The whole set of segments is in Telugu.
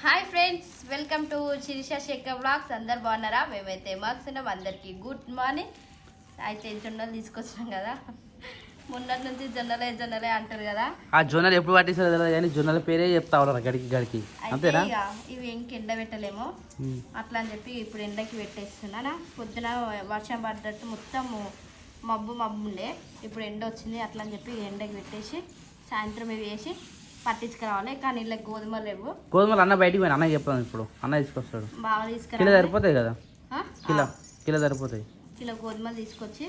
Hi friends, welcome to Shirisha Shekhar vlogs. అందరు బాగున్నారా? మేమైతే మస్తున్నాం. అందరికీ గుడ్ మార్నింగ్. అయితే జొన్నలు తీసుకొచ్చినాం కదా, మొన్నటి నుంచి జొన్నలే అంటారు కదా. ఆ జొన్నలు ఎప్పుడు పట్టిస్తారు కదా, కానీ జొన్నల పేరే చెప్తా ఉన్నారు గడికి అంతేనా? ఇవి ఇంక ఎండ పెట్టలేము అట్లా అని చెప్పి ఇప్పుడు ఎండకి పెట్టేస్తున్నా. పొద్దున వర్షం పడ్డట్టు మొత్తం మబ్బు ఉండే, ఇప్పుడు ఎండ వచ్చింది అట్లా అని చెప్పి ఎండకి పెట్టేసి సాయంత్రం ఇవి వేసి పట్టించుకురావాలి. కానీ ఇలా గోధుమలు లేవు. గోధుమలు అన్న బయటికి పోయినా, అన్న చెప్తాను ఇప్పుడు, అన్న తీసుకొస్తాడు. బాగా తీసుకురా, కిలో సరిపోతాయి కదా, కిలో సరిపోతాయి. కిలో గోధుమలు తీసుకొచ్చి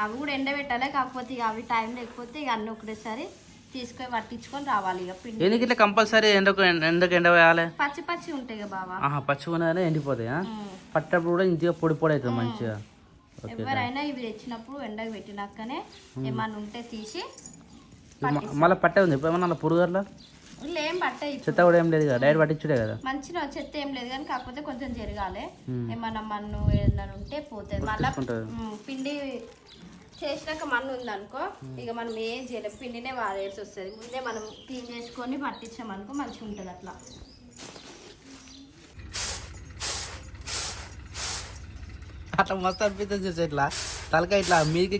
అవి కూడా ఎండబెట్టాలి. కాకపోతే ఇక అవి టైం లేకపోతే ఇక అన్నీ ఒకటేసారి తీసుకొని పట్టించుకొని రావాలి. ఇక పిండి ఎందుకు ఇట్లా కంపల్సరీ ఎండకు ఎండ వేయాలి? పచ్చి ఉంటాయి కదా బావా. పచ్చి ఉన్నదనే ఎండిపోతాయి. పట్టప్పుడు కూడా ఇంటిగా పొడి అవుతుంది మంచిగా. ఎవరైనా ఇవి తెచ్చినప్పుడు ఎండకు పెట్టినాకనే ఏమన్నా ఉంటే తీసి మళ్ళీ పట్టే ఉంది ఇప్పుడు ఏమన్నా పురుగర్లో ఏం పట్టే చెత్త కూడా ఏం లేదు కదా, డైరెక్ట్ పట్టించుడే కదా. మంచిగా చెత్త ఏం లేదు కానీ కాకపోతే కొంచెం జరగాలి. ఏమన్నా మన్ను ఏదన్నా ఉంటే పోతుంది. మళ్ళీ పిండి చేసినాక మన్ను ఉందనుకో ఇక మనం ఏం చేయలేము, పిండినే వాడేసి వస్తుంది. ముందే మనం క్లీన్ చేసుకొని పట్టించామనుకో మంచిగా ఉంటుంది. అట్లా అట్లా మస్తు అనిపిస్తుంది చూసి, ఇట్లా తలక ఇట్లా మీదికి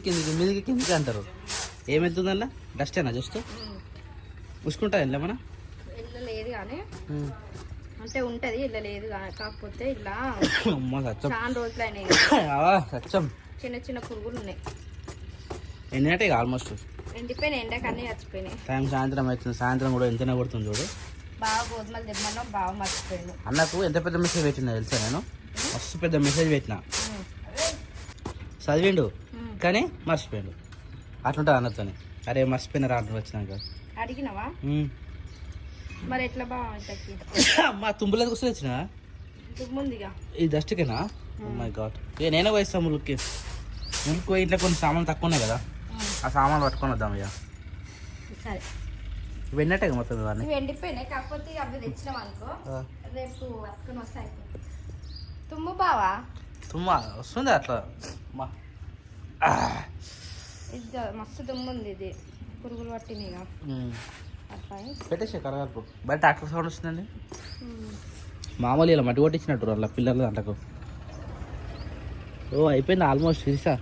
కిందికి అంటారు. ఏమవుతుందల్లా డస్ట్ అయినా జస్ట్ ఉసుకుంటా వెళ్ళా మన వెళ్ళలేదు కానీ అంటే ఉంటది, వెళ్ళలేదు కాకపోతే ఇలా చాలా రోజులు అయినాయి. చిన్న పురుగులు ఉన్నాయి. ఎండినట్టే ఆల్మోస్ట్ ఎండిపోయినాయి, ఎండకన్నీ చచ్చిపోయినాయి. టైం సాయంత్రం అవుతుంది, సాయంత్రం కూడా ఎంతనే కొడుతుంది చూడు. బాగా గోధుమలు తెమ్మన్నా బాగా మర్చిపోయాను. అన్నకు ఎంత పెద్ద మెసేజ్ పెట్టినా తెలుసా, నేను మస్తు పెద్ద మెసేజ్ పెట్టినా, చదివిండు కానీ మర్చిపోయాడు. అట్లుంటుంది అన్నతోని. అరే మర్చిపోయిన రాత్రి వచ్చినాక అడిగినావా మరి ఎట్లా మా తుంబులేదు కూర్చొని వచ్చిన తుమ్ముందిగా ఈ డస్ట్కేనా? మై గాడ్, నేనే పోయిస్తాను ములుక్కి. ములుక్కు ఇంట్లో కొన్ని సామాన్లు తక్కువ ఉన్నాయి కదా, ఆ సామాన్లు పట్టుకొని వద్దాం. ఇక సరే వెన్నట్టే మొత్తం దాన్ని ఎండిపోయినాయి. కాకపోతే అవి తెచ్చినాం అనుకో రేపు పట్టుకొని వస్తాయి. తుమ్ము బావా, తుమ్మ వస్తుంది అట్లా. ఇది మస్తు దుమ్ము ఉంది, ఇది పురుగులు పట్టినాయి అట్లా పెట్టేసే కరగాలి. బయట ట్రాక్టర్ సౌండ్ వస్తుందండి. మామూలు ఇలా మట్టి కొట్టించినట్టు అలా పిల్లలు అంటకు. ఓ అయిపోయింది ఆల్మోస్ట్. సిరిసా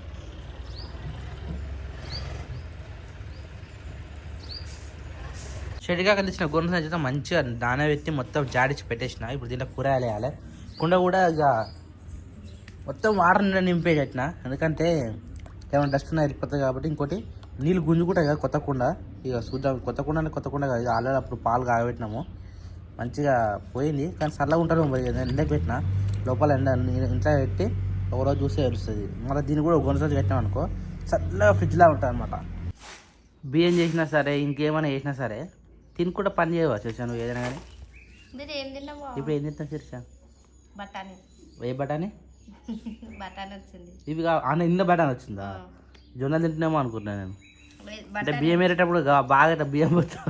చెడిగా కలిసిన గొర్రె సంచిత మంచిగా దాన పెట్టి మొత్తం జాడిచి పెట్టేసిన. ఇప్పుడు దీంట్లో కూరగాయలు వేయాలి. కుండ కూడా ఇక మొత్తం వాటర్ నింపేటట్టిన, ఎందుకంటే ఏమైనా డస్ట్ ఉన్నా వెళ్ళిపోతుంది కాబట్టి. ఇంకోటి నీళ్ళు గుంజుకుంటాయి కదా కొత్త కుండ. ఇక చూద్దాం, కొత్త కుండ కాదు, ఆల్రెడీ అప్పుడు పాలు కాగబెట్టినాము, మంచిగా పోయింది. కానీ చల్లగా ఉంటారు ఎండకు పెట్టిన లోపల ఇంట్లో పెట్టి ఒకరోజు చూస్తే తెలుస్తుంది. మళ్ళీ దీన్ని కూడా గొంతుసరి పెట్టినాం అనుకో చల్లగా ఫ్రిడ్జ్లా ఉంటుంది అనమాట. బియ్యం చేసినా సరే ఇంకేమైనా చేసినా సరే తినుకుంటా పని చేయవచ్చు చేసా నువ్వు ఏదైనా కానీ. ఇప్పుడు ఏం తింటావు చేసా? బఠానీ. ఏ బఠానీ? బఠానీ వచ్చింది. ఇవి అన్న ఇంత బఠానీ వచ్చిందా? జొన్నలు తింటున్నామో అనుకుంటున్నాను నేను. అంటే బియ్యం వేరేటప్పుడు బాగా బియ్యం పోతాం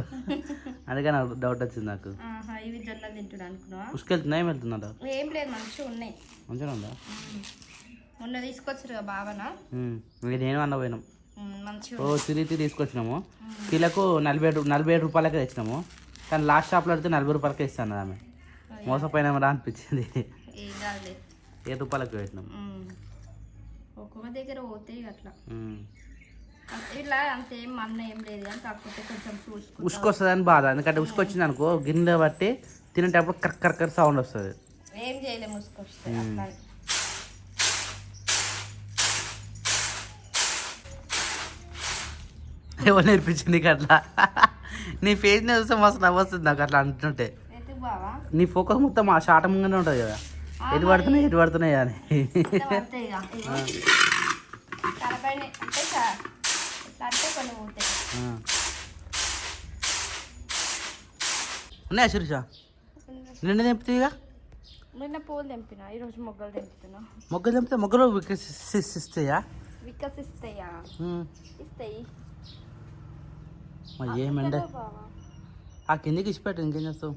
అందుకని డౌట్ వచ్చింది నాకు. ఇవి జొన్నలు తింటున్నా అనుకున్నా. ఉసుకెళ్తున్నా ఏం వెళ్తుందా? ఏం లేదు, మంచిగా ఉన్నాయి. మంచిగా ఉందా? మొన్న తీసుకొచ్చారు బావనా, నేను అన్న పోయినాం. మంచిగా ఓ తిరిగి తీసుకొచ్చినాము. కిలోకు 47 రూపాయలకే తెచ్చినాము. కానీ లాస్ట్ షాప్లో అడిగితే 40 రూపాయలకే ఇస్తాను ఆమె. మోసపోయినా రా అనిపించింది. 7 రూపాయలకి పెట్టినాం. ఒక్కొక్క దగ్గర పోతాయి అట్లా. ఇట్లా అంతేం అన్న ఏం లేదు కానీ కాకపోతే కొంచెం ఉసుకొస్తుంది అని బాధ. ఎందుకంటే ఉసుకొచ్చింది అనుకో గిన్నె బట్టి తినేటప్పుడు కర్కర్ సౌండ్ వస్తుంది. ఏం చేయలేము ఉసుకొస్తుంది. ఎవరు నేర్పించింది నీకు అట్లా? నీ ఫేస్ చూస్తే మస్తు నవ్వొస్తుంది నాకు అట్లా అంటుంటే. నీ ఫోకస్ మొత్తం ఆ షాట ముంగానే ఉంటుంది కదా, ఎటు పడుతున్నాయి అని. ఉన్నాయా శిరీష? నిన్న తెంపుతాయిగా. నిన్న పూలు తెంపినా, ఈరోజు మొగ్గలు తెంపుతున్నా. మొగ్గలు తెంపితే మొగ్గలు వికసిస్తాయా? ఇస్తాయి. ఏమండే ఆ కిందకి ఇచ్చిపెట్టు, ఇంకేం చేస్తావు?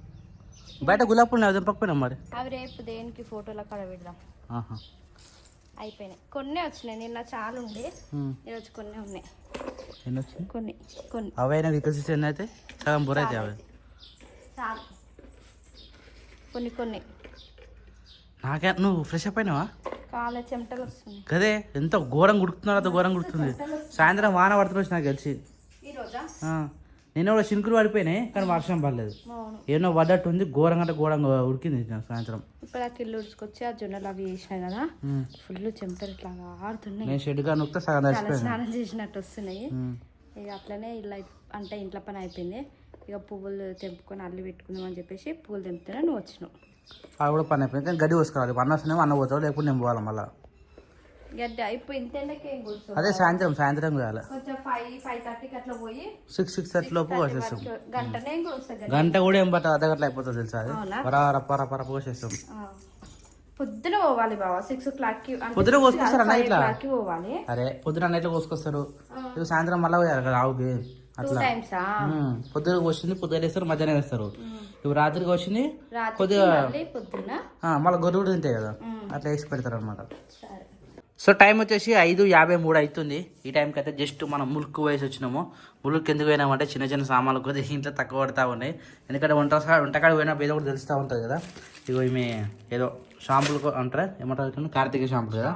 బయట గులాబీ పూలు తెంపకపోయినా మరి. అవి రేపు దేనికి ఫోటోలో కడ పెడదాం. అయిపోయినాయి, కొన్ని వచ్చినాయి. నిన్న చాలా ఉండే, ఈరోజు కొన్ని ఉన్నాయి. కొన్ని అవైనా వికసిస్తాయి అయితే సగం బుర్ర అయితే అవి చాలు. కొన్ని కొన్ని. నాకే నువ్వు ఫ్రెష్ అప్ అయినావా? కాళ్ళ చెమటలు వస్తున్నాయి. కదే ఎంత ఘోరం గుడుకుతున్నాడు, అంత ఘోరం గుడుతుంది. సాయంత్రం వాన పడుతుంది నాకు తెలిసి. నిన్న కూడా చినుకులు పడిపోయినాయి కానీ వర్షం పడలేదు. ఏమో పడ్డట్టు ఉంది, ఘోరంగా అంటే ఘోరంగా ఉడికింది సాయంత్రం. ఇప్పుడు ఆ కిల్లు ఉడుచుకొచ్చి ఆ జొన్నలు అవి చేసినాయి కదా, ఫుల్ చెమటలు ఇట్లా ఆడుతున్నాయి. నేను షెడ్గా నొక్కితే సగం తడిసిపోయింది. స్నానం చేసినట్టు వస్తున్నాయి. ఇక అట్లనే ఇలా అంటే ఇంట్లో పని అయిపోయింది. ఇక పువ్వులు తెంపుకొని అల్లి పెట్టుకుందాం అని చెప్పేసి పువ్వులు తెంపుతూనే నువ్వు వచ్చినావు. అది కూడా పని అయిపోయింది కానీ గడ్డి కోసుకోవాలి. అన్న వస్తున్నామో అన్న పోతావు, లేకపోతే నేను పోవాలి మళ్ళీ. గడ్డి ఇప్పుడు ఇంత ఎండకి ఏం కూర్చో. అదే సాయంత్రం చేయాలి. కొంచెం 5:30కి అట్లా పోయి 6:30 లోపు కోసేస్తాం. గంటనే కూర్చో. గంట కూడా ఏం పట్ట అర్ధ గంటలు అయిపోతుంది తెలుసా? అది పర కోసేస్తాం. పొద్దున పోవాలి బావా 6 o'clockకి. పొద్దున కోసుకొస్తారు అన్న ఇట్లా పోవాలి. అరే పొద్దున అన్న ఇట్లా కోసుకొస్తారు, సాయంత్రం మళ్ళీ పోయాలి కదా ఆవుకి. అట్లా పొద్దున వచ్చింది పొద్దున వేస్తారు, మధ్యాహ్నం వేస్తారు. ఇప్పుడు రాత్రికి వచ్చింది కొద్దిగా మళ్ళీ గొర్రె కూడా తింటాయి కదా, అట్లా వేసి పెడతారు అనమాట. సో టైం వచ్చేసి 5:53 అవుతుంది. ఈ టైంకి అయితే జస్ట్ మనం ములుక్కు వేసి వచ్చినాము. ములుక్కి ఎందుకు పోయినామంటే చిన్న చిన్న సామాన్లు కొద్దిగా ఇంట్లో తక్కువ పడతా ఉన్నాయి. ఎందుకంటే వంటకాడ పోయినప్పుడు ఏదో ఒకటి తెలుస్తూ ఉంటుంది కదా. ఇగో ఈమె ఏదో షాంపులు అంటారా ఏమంటారు, కార్తీక షాంపూ కదా.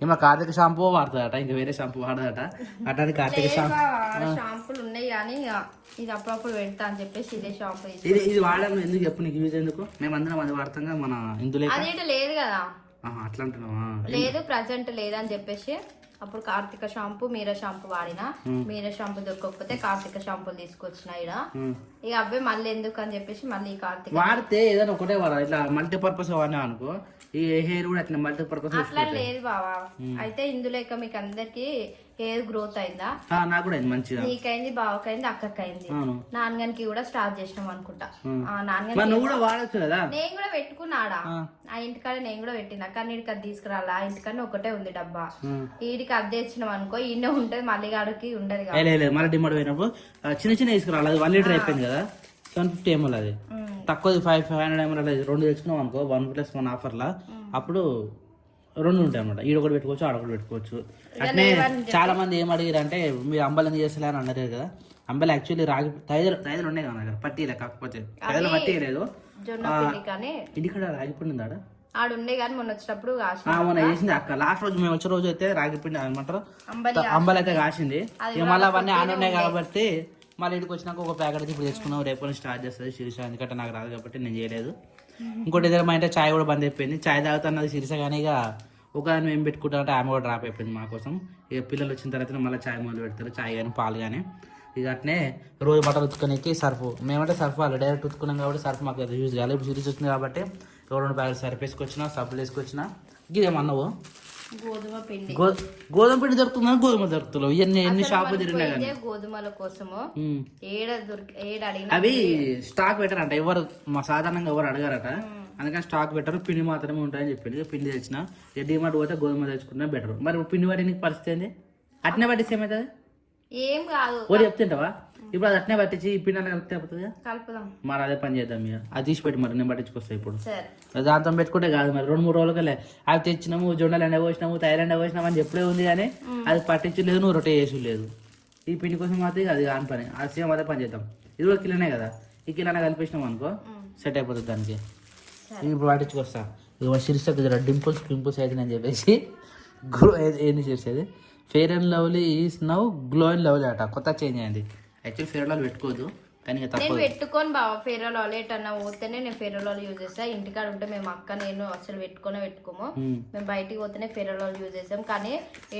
ఏమో కార్తీక షాంపూ వాడుతుందట, ఇంకా వేరే షాంపూ వాడదట. అట్లాంటి కార్తీక షాంపూలు ఉన్నాయి కానీ ఇది అప్పుడప్పుడు పెడతా అని చెప్పేసి ఇదే షాంపూ. ఇది వాడడం ఎందుకు చెప్పు, నీకు యూజ్ ఎందుకు? మేమందరం అది వాడతాం కదా మన ఇందులో. అదేంటి లేదు కదా, అట్లా అంటున్నావా? లేదు ప్రజెంట్ లేదని చెప్పేసి అప్పుడు కార్తీక షాంపూ మీరా షాంపూ వాడినా. మీరా షాంపూ దొరకకపోతే కార్తీక షాంపూలు తీసుకొచ్చిన ఇక అవే మళ్ళీ ఎందుకు అని చెప్పేసి మళ్ళీ కార్తీక వాడితే ఏదైనా ఒకటే వాడాలి. ఇట్లా మల్టీపర్పస్ వాడినా అనుకో, ఈ హెయిర్ కూడా అట్లా మల్టీపర్పస్ అట్లా లేదు బావా. అయితే ఇందులో ఇక మీకు అందరికి హెయిర్ గ్రోత్ అయిందా? నాకు కూడా అయింది మంచిగా. నీకైంది, బావకైంది, అక్కకైంది, నాన్నగానికి కూడా స్టార్ట్ చేసినాం అనుకుంటా. నువ్వు కూడా వాడచ్చు కదా. నేను కూడా పెట్టుకున్నాడా ఆ ఇంటికాడ, నేను కూడా పెట్టినా. కానీ ఇడికి అది తీసుకురాలా, ఆ ఇంటికాడ ఒకటే ఉంది డబ్బా. ఈడికి అద్దె ఇచ్చినాం అనుకో ఈయనే ఉంటది, మళ్ళీ గాడికి ఉండదు కదా. మళ్ళీ డిమాండ్ పోయినప్పుడు చిన్న చిన్న తీసుకురాలి. అది 1 లీటర్ అయిపోయింది కదా, 750 ml. అది తక్కువ 500 ml అది 2 తెచ్చుకున్నాం అనుకో 1+1 ఆఫర్లా. అప్పుడు 2 ఉంటాయి అనమాట. ఈడొకటి పెట్టుకోవచ్చు, ఆడొకటి పెట్టుకోవచ్చు. అట్నే చాలా మంది ఏం అడిగారు అంటే మీరు అంబలు ఎందుకు చేస్తలే అని అన్నారు కదా. అంబలు యాక్చువల్లీ రాగి తైదలు ఉన్నాయి కదా దగ్గర, పట్టీలే. కాకపోతే తైదలు పట్టీ లేదు, ఇంటికాడ రాగి పిండి ఉందా ఆడుండే కానీ మొన్న వచ్చినప్పుడు మొన్న వేసింది అక్క. లాస్ట్ రోజు మేము వచ్చే రోజు అయితే రాగి పిండి అనమాట అంబలు అయితే కాసింది. మళ్ళీ అవన్నీ ఆన్ ఉన్నాయి కాబట్టి మళ్ళీ ఇంటికి వచ్చినాక ఒక ప్యాకెట్ ఇప్పుడు తెచ్చుకున్నాం. రేపు స్టార్ట్ చేస్తుంది శిరీష, ఎందుకంటే నాకు రాదు కాబట్టి నేను చేయలేదు. ఇంకోటి ఏదైనా మా ఇంట్లో చాయ్ కూడా బంద్ అయిపోయింది. చాయ్ తాగుతున్నది శిరీష, కానీ ఇక ఒక మేము పెట్టుకుంటాం అంటే ఆమె కూడా డ్రాప్ అయిపోయింది మా కోసం. ఇక పిల్లలు వచ్చిన తర్వాత మళ్ళీ చాయ్ మొదలు పెడతారు, చాయ్ కానీ పాలు కానీ. ఇక అట్నే రోజు బట్టలు ఉతుకునేకి సర్ఫ్, మేమంటే సర్ఫ్ వాళ్ళు డైరెక్ట్ ఉతుకున్నాం కాబట్టి సర్ఫ్ మాకు యూజ్ కాలేదు. ఇప్పుడు శిరీష వచ్చింది కాబట్టి 2 ప్యాకెట్ సర్ఫ్ వేసుకొచ్చిన, సబ్బులు వేసుకొచ్చిన. ఇదేమన్నావు గోధుమ పిండి దొరుకుతుందని గోధుమ దొరుకుతున్నావు. ఇవన్నీ ఎన్ని షాపులు తిరిగినా గోధుమల కోసము అవి స్టాక్ పెట్టారంట. ఎవరు మా సాధారణంగా ఎవరు అడగారట, అందుకని స్టాక్ పెట్టారు. పిండి మాత్రమే ఉంటాయని చెప్పింది. పిండి తెచ్చిన డిమార్ట్ పోతే గోధుమ తెచ్చుకున్నా బెటర్. మరి పిండి వాటి నీకు పరిస్థితి ఏంది? అట్నే పట్టిస్తే ఏమవుతుంది? ఏం కాదు. ఓడి చెప్తుంటావా? ఇప్పుడు అది అట్నే పట్టించి ఈ పిండి కలిపితే అయిపోతుంది. మరి అదే పని చేద్దాం. మీరు అది తీసి పెట్టి మరి నేను పట్టించుకొస్తా. ఇప్పుడు దాంతో పెట్టుకుంటే కాదు, మరి 2-3 రోజులకలే అవి తెచ్చినాము, జొన్నలు ఎండ పోసినాము, థైరాయిడ్ పోసినాము అని ఎప్పుడే ఉంది. కానీ అది పట్టించలేదు, నువ్వు రొట్టె చేసి లేదు. ఈ పిండి కోసం మాత్రం అది కాని పని. అది సేమ్ అదే పని చేద్దాం. ఇది కూడా కిలోనే కదా, ఈ కిలోనే కలిపేసినాం అనుకో సెట్ అయిపోతుంది దానికి. ఇప్పుడు పట్టించుకొస్తా. ఇక శిరీష డింపుల్స్ అయితే నేను చెప్పేసి ఏంది చేసేది fair and lovely is now glow and lovely అట. కొత్త చేంజ్ అయింది. యాక్చువల్లీ ఫెయిర్ అండ్ లవ్లీ పెట్టుకోదు, కానీ నేను పెట్టుకొని బావ ఫెయిర్ అండ్ లవ్లీ ఎటన్నా పోతేనే నేను ఫెయిర్ అండ్ లవ్లీ యూజ్ చేస్తా. ఇంటికాడ ఉంటే మేము అక్క నేను అసలు పెట్టుకోము. మేము బయటికి పోతేనే ఫెయిర్ అండ్ లవ్లీ యూజ్ చేస్తాం. కానీ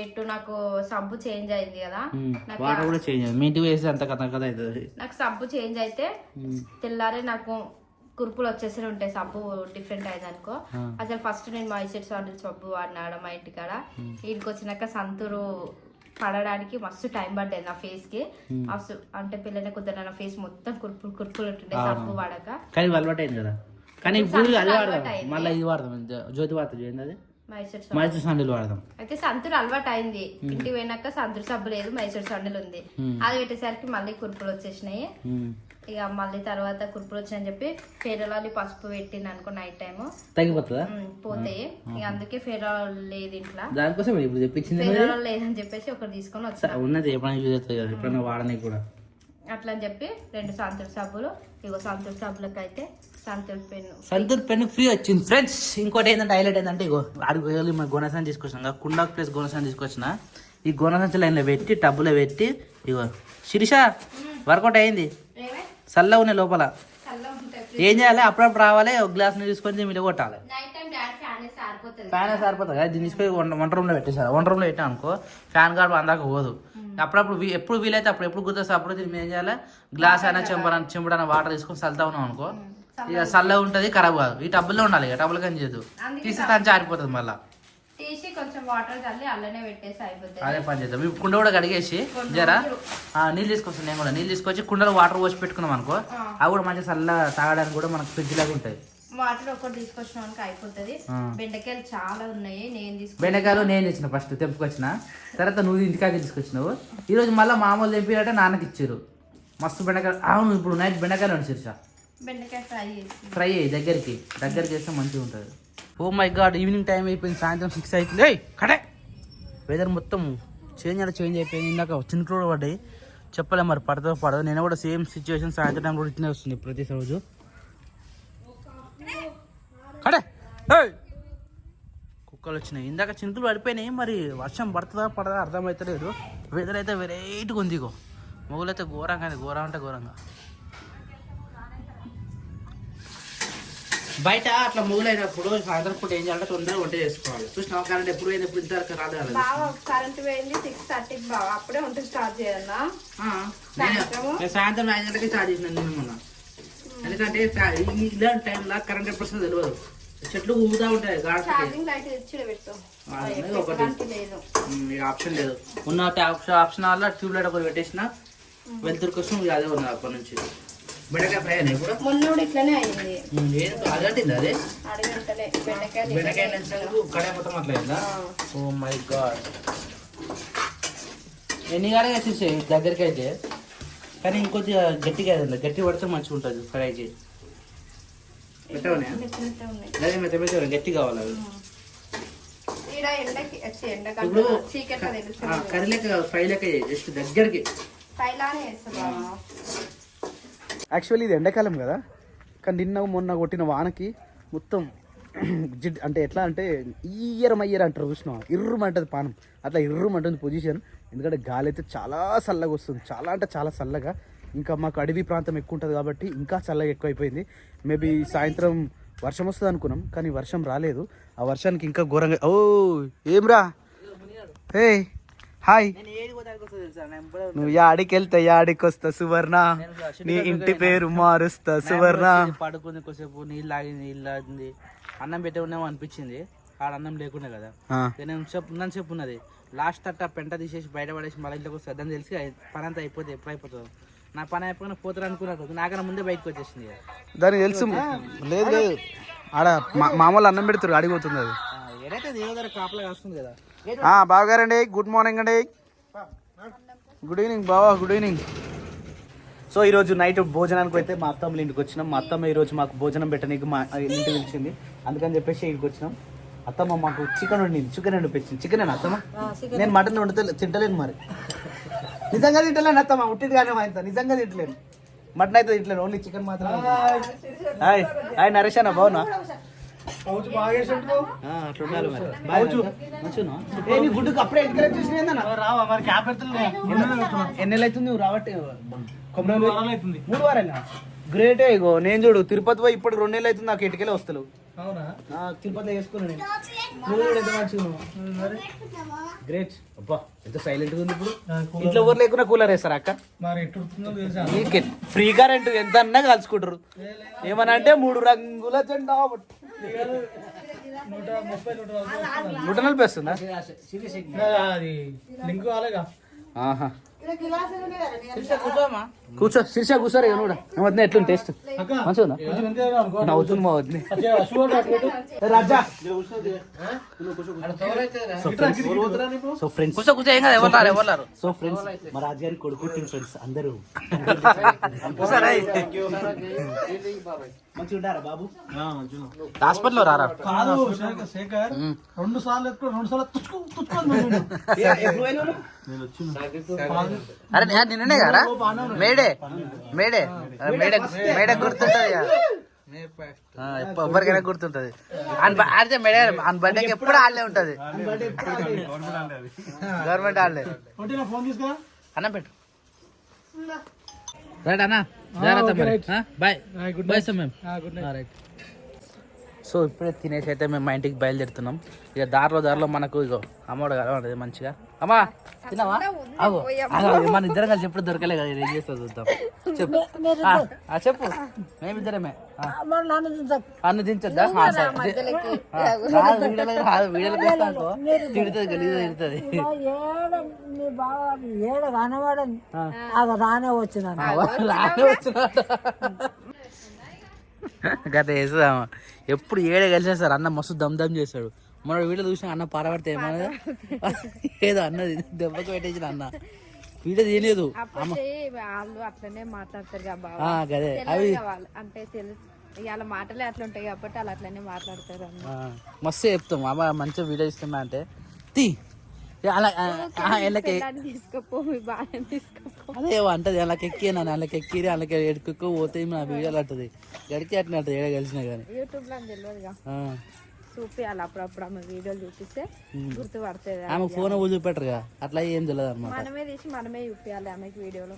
ఎటు నాకు సబ్బు చేంజ్ అయింది కదా, నాకు సబ్బు చేంజ్ అయితే తెల్లారే నాకు కురుపులు వచ్చేసి ఉంటాయి. సబ్బు డిఫరెంట్ అయింది అనుకో. అసలు ఫస్ట్ నేను మైసూర్ సాండిల్ సబ్బు వాడినాడు మా ఇంటికాడ. ఇంటికి వచ్చినాక సంతూరు పడడానికి మస్తు టైం పడ్డది నా ఫేస్ కి. మస్తు అంటే పిల్లనే కుదర నా ఫేస్ మొత్తం కురుపులు ఉంటుండే సబ్బు వాడక. కానీ అలవాటు అయింది కదా. కానీ ఇప్పుడు అది వాడదాం, మళ్ళీ ఇది వాడదాం. జ్యోతి వాడుతుంది అది మైసూర్ సాండిల్ వాడదాం. అయితే సంతూర్ అలవాటు అయింది. ఇంటికి పోయినాక సంతూర్ సబ్బు లేదు, మైసూర్ సాండిల్ ఉంది. అది పెట్టేసరికి మళ్ళీ కురుపులు వచ్చేసినాయి. ఇక మళ్ళీ తర్వాత కురుపులు వచ్చాయని చెప్పి ఫెయిర్ అండ్ లవ్లీ పసుపు పెట్టింది అనుకో నైట్ టైం తగ్గిపోతుందా పోతాయి. ఇక అందుకే ఫెయిర్ అండ్ లవ్లీ లేదు ఇంట్లో, దానికోసం ఇప్పుడు తెప్పించింది. ఫెయిర్ అండ్ లవ్లీ లేదని చెప్పేసి ఒకటి తీసుకొని వచ్చా ఉన్నది. ఎప్పుడైనా యూజ్ అవుతుంది కదా, ఎప్పుడైనా వాడని కూడా. అట్లా అని చెప్పి 2 సంతూర్ సబ్బులు. ఇగో సంతూర్ సబ్బులకు అయితే సంతూర్ పెన్ ఫ్రీ వచ్చింది ఫ్రెండ్స్. ఇంకోటి ఏంటంటే హైలైట్ ఏంటంటే ఇగో ఆడికి మన గోనసాన్ని తీసుకొచ్చిన కుండాక్ ప్లేస్ గోనసాన్ని తీసుకొచ్చిన. ఈ గోనసంచి లైన్లో పెట్టి టబ్బులో పెట్టి ఇగో శిరీష వర్కౌట్ అయింది. చల్ల ఉన్నాయి లోపల. ఏం చేయాలి, అప్పుడప్పుడు రావాలి, ఒక గ్లాస్ నీళ్ళు తీసుకొని మీరు కొట్టాలి. ఫ్యాన్ సారిపోతుంది కదా, దీన్ని తీసుకొని వంట రూమ్లో పెట్టేసారు. వంట రూమ్లో పెట్టాం అనుకో ఫ్యాన్ గాడు అందాక పోదు. అప్పుడప్పుడు ఎప్పుడు వీలైతే ఎప్పుడు గుర్తొస్తే అప్పుడు దీన్ని ఏం చేయాలి, గ్లాస్ అయినా చెంబడైనా వాటర్ తీసుకొని చల్లుతా ఉన్నాం అనుకో ఇక చల్లగా ఉంటుంది, ఖరాబ్ కాదు. ఈ టబ్బుల్లో ఉండాలి, ఇక టబ్బులు కానీ చేయదు, తీసి తను జారిపోతుంది. మళ్ళీ తీసి కొంచెం వాటర్ చల్లి అల్లనే పెట్టేసి అయిపోతుంది. అదే పని చేద్దాం. ఇప్పుడు కుండ కూడా కడిగేసి జరా నీళ్ళు తీసుకొస్తాను. నేను కూడా నీళ్ళు తీసుకొచ్చి కుండలో వాటర్ పోసి పెట్టుకున్నాం అనుకో అవి కూడా మంచిగా చల్ల తాగడానికి కూడా మనకు ఫ్రిడ్జ్ లాగా ఉంటాయి. వాటర్ ఒకటి తీసుకొచ్చినానికి అయిపోతుంది. బెండకాయలు చాలా ఉన్నాయి. బెండకాయలు నేను ఇచ్చిన ఫస్ట్ తెంపుకొచ్చిన, తర్వాత నువ్వు ఇంటికాకి తీసుకొచ్చినావు. ఈరోజు మళ్ళీ మామూలు తెంపినట్టే నాన్నకి ఇచ్చారు మస్తు బెండకాయలు. అవును ఇప్పుడు నైట్ బెండకాయలు ఉంది శిరీష, బెండకాయ ఫ్రై అయ్యి దగ్గరికి చేస్తే మంచిగా ఉంటుంది. Oh my god, evening time అయిపోయింది, సాయంత్రం 6 అవుతుంది. కడే వెదర్ మొత్తం చేంజ్ అయిపోయింది. ఇందాక చినుకులు కూడా పడ్డాయి, చెప్పలే మరి పడదో పడదు. నేను కూడా సేమ్ సిచ్యువేషన్ సాయంత్రం టైం కూడా ఇట్లనే వస్తుంది ప్రతి రోజు. కడే కుక్కలు వచ్చినాయి, ఇందాక చినుకులు పడిపోయినాయి. మరి వర్షం పడుతుందా పడదా అర్థమవుతలేదు. వెదర్ అయితే వెరైటీగా ఉంది. ఇగో మొగులు అయితే ఘోరంగా, ఘోరం అంటే ఘోరంగా. బయట అట్లా మొగులైనప్పుడు సాయంత్రం పూట ఏం చేయాలంటే తొందరగా వంట చేసుకోవాలి. చూసినా కరెంట్ ఎప్పుడు పోయింది, ఎప్పుడు ఇంతవరకు రాలేదు. కరెంట్ పోయింది 6:30కి బాగా, అప్పుడే వంట స్టార్ట్ చేయాలన్నా. సాయంత్రం 5 గంటలకి స్టార్ట్ చేసిన నేను మొన్న. ఎందుకంటే ఇలాంటి టైంలో కరెంట్ ఎప్పుడు వస్తుందో తెలియదు, చెట్లు ఊగుతా ఉంటాయి. ఒకటి ఆప్షన్ లేదు, ఉన్న ఆప్షన్ వల్ల ట్యూబ్ లైట్ ఒకటి పెట్టేసిన వెళ్తురు కోసం అదే ఉన్నది అప్పటి నుంచి. బెండకాయ ఫ్రై అయినా ఇప్పుడు మొన్న ఇట్లానే అయింది. అడగంటింది అదే బెండకాయ కడాయి మొత్తం అట్లా అయిందా? ఓ మై గాడ్, ఎన్ని గానే వచ్చేసాయి దగ్గరికి అయితే. కానీ ఇంకొద్దిగా గట్టిగా గట్టి పడితే మంచిగా ఉంటుంది ఫ్రైకి. అదే మెత్త గట్టి కావాలి. ఇప్పుడు కర్రీ లెక్క ఫ్రై లెక్క జస్ట్ దగ్గరికి. యాక్చువల్లీ ఇది ఎండాకాలం కదా, కానీ నిన్న మొన్న కొట్టిన వానకి మొత్తం అంటే ఎట్లా అంటే ఇయ్యరమయ్యర్ అంటారు చూసినా, ఇర్రుమంటుంది పానం, అట్లా ఇర్రుమంటుంది పొజిషన్. ఎందుకంటే గాలి అయితే చాలా చల్లగా వస్తుంది, చాలా అంటే చాలా చల్లగా. ఇంకా మాకు అడవి ప్రాంతం ఎక్కువ ఉంటుంది కాబట్టి ఇంకా చల్లగా ఎక్కువైపోయింది. మేబీ సాయంత్రం వర్షం వస్తుంది అనుకున్నాం, కానీ వర్షం రాలేదు. ఆ వర్షానికి ఇంకా ఘోరంగా. ఓ ఏమ్రా, హే హాయ్, నువ్వు యాడికి వెళ్తా యాడికి వస్తా సువర్ణ, నీ ఇంటి పేరు మారుస్తా సువర్ణ. పడుకుంది కొద్దిసేపు, నీళ్ళు ఆగింది, నీళ్ళు ఆగింది, అన్నం పెట్టే ఉన్నామో అనిపించింది. ఆడ అన్నం లేకుండా కదా, నేను చెప్పు ఉన్నది. లాస్ట్ అట్ట పెంట తీసేసి బయట పడేసి మళ్ళీ ఇంట్లోకి వస్తే అర్థం తెలిసి పని అంతా అయిపోతే ఎప్పుడు అయిపోతుంది. నా పని అయిపోయినా పోతారు అనుకున్నాను, నాకన్నా ముందే బయటకు వచ్చేసింది. దానికి తెలుసు. లేదు లేదు, ఆడ మామూలు అన్నం పెడుతురు, అడిగిపోతుంది అది. ఏదైతే దేవుడి దగ్గర కాపలా వస్తుంది కదా. బావగారండి, గుడ్ మార్నింగ్ అండి. గుడ్ ఈవినింగ్ బావా, గుడ్ ఈవినింగ్. సో ఈరోజు నైట్ భోజనానికి అయితే మా అత్తమ్మల ఇంటికి వచ్చినాం. మా అత్తమ్మ ఈరోజు మాకు భోజనం పెట్టడానికి మా ఇంటికి పిలిచింది, అందుకని చెప్పేసి ఇంటికి వచ్చినాం. అత్తమ్మ మాకు చికెన్ వండింది, చికెన్ వండిపించింది. చికెన్ అని అత్తమ్మ, నేను మటన్ తింటలేను మరి, నిజంగా తింటలేను అత్తమ్మ, ఉట్టిది కానీ మా ఇంత నిజంగా తింటలేను. మటన్ అయితే తింటలేను, ఓన్లీ చికెన్ మాత్రం. హాయ్ హాయ్ నరేష్ అన్న, బాగున్నా? అట్లుండాలి మరి. గుడ్డుకు అప్పుడే ఎన్నికలు చూసిన ఎన్ని నెలలు అవుతుంది నువ్వు రావట్టే? 3 వారాలు. గ్రేటే. ఇగో నేను చూడు తిరుపతి పోయి ఇప్పుడు 2 నెలలు అవుతుంది, నాకు ఎటుకెళ్ళి వస్తలేవు. తిరుపతిలో వేసుకున్నాను నేను. నువ్వు ఎంత మంచిగా గ్రేట్. అబ్బా ఎంత సైలెంట్ గా ఉంది ఇప్పుడు. ఇంట్లో ఎవరు లేకుండా కూలర్ వేస్తారా అక్క? ఫ్రీ కరెంట్ ఎంత అన్నా కలుసుకుంటారు. ఏమన్నా అంటే 3 రంగుల జెండా 140 వస్తుందా? కూర్చో శీర్ష కూర్చోరు. ఇక కూడా వద్దు, ఎట్లుంది టేస్ట్ మంచిగా నవ్వుతుంది మా వద్దు. రాజా సో ఫ్రెండ్స్, సో ఫ్రెండ్స్ మా రాజుగారి కొడుకు ఫ్రెండ్స్ అందరూ మంచిగా ఉంటారా బాబు? హాస్పిటల్లో రారా? కాదు శేఖర్, 2 సార్లు 2 సార్లు అరే నిన్ననే కదా మేడే మేడే మేడే మేడే గుర్తుంటది కదా ఎవరికైనా గుర్తుంటది ఆడితే మేడే ఆయన బర్త్డేకి ఎప్పుడు ఆడలే ఉంటది గవర్నమెంట్ ఆడలే అన్న పెట్టు రైట్ అన్న బాయ్ బాయ్ సార్ మేము రైట్. సో ఇప్పుడే తినేసి అయితే మేము మా ఇంటికి బయలుదేరుతున్నాం. ఇక దారిలో మనకు ఇగో అమ్మోడు కలవడది మంచిగా. అమ్మా తిన్నావా? మన ఇద్దరం కలిసి ఎప్పుడు దొరకలే కదా, ఏం చేస్తా చూద్దాం. చెప్పు చెప్పు. మేమిద్దరమే అన్ను దించొద్దా? వీడియోలోకి వస్తానుకో తిడుతుంది, గలీజు తిడుతుంది. రానే వచ్చిన గత వేస్తుందామా ఎప్పుడు ఏడే కలిసినా సార్ అన్న మస్తు దమ్ చేస్తాడు. మన వీడియో చూసిన అన్న పారబడితే ఏమన్నా ఏదో అన్నది దెబ్బకి పెట్టేసిన అన్న వీడియో తీయలేదు వాళ్ళు అట్లనే మాట్లాడతారు అదే అవి అంటే వాళ్ళ మాటలే అట్లా ఉంటాయి కాబట్టి వాళ్ళు అట్లనే మాట్లాడతారు. మస్తు చెప్తాం అమ్మ మంచిగా వీడియో ఇస్తున్నా అంటే తీ అలా తీసుకోపో బాగా తీసుకోపో అదే అంటది అలాకి ఎక్కి నన్ను అలాకి ఎక్కిరి అలాకి ఎడుకో పోతే నా వీడియోలు అంటది గడికి అట్లా అంటది ఏడ కలిసినా కానీ యూట్యూబ్ లో తెలియదుగా చూపియాలి అప్పుడప్పుడు ఆమె వీడియోలు చూపిస్తే గుర్తుపడుతుంది. ఆమె ఫోన్ చూపెట్టరుగా అట్లా ఏం తెలియదు అన్నమాట. మనమే తీసి మనమే చూపియాలి ఆమెకి వీడియోలో.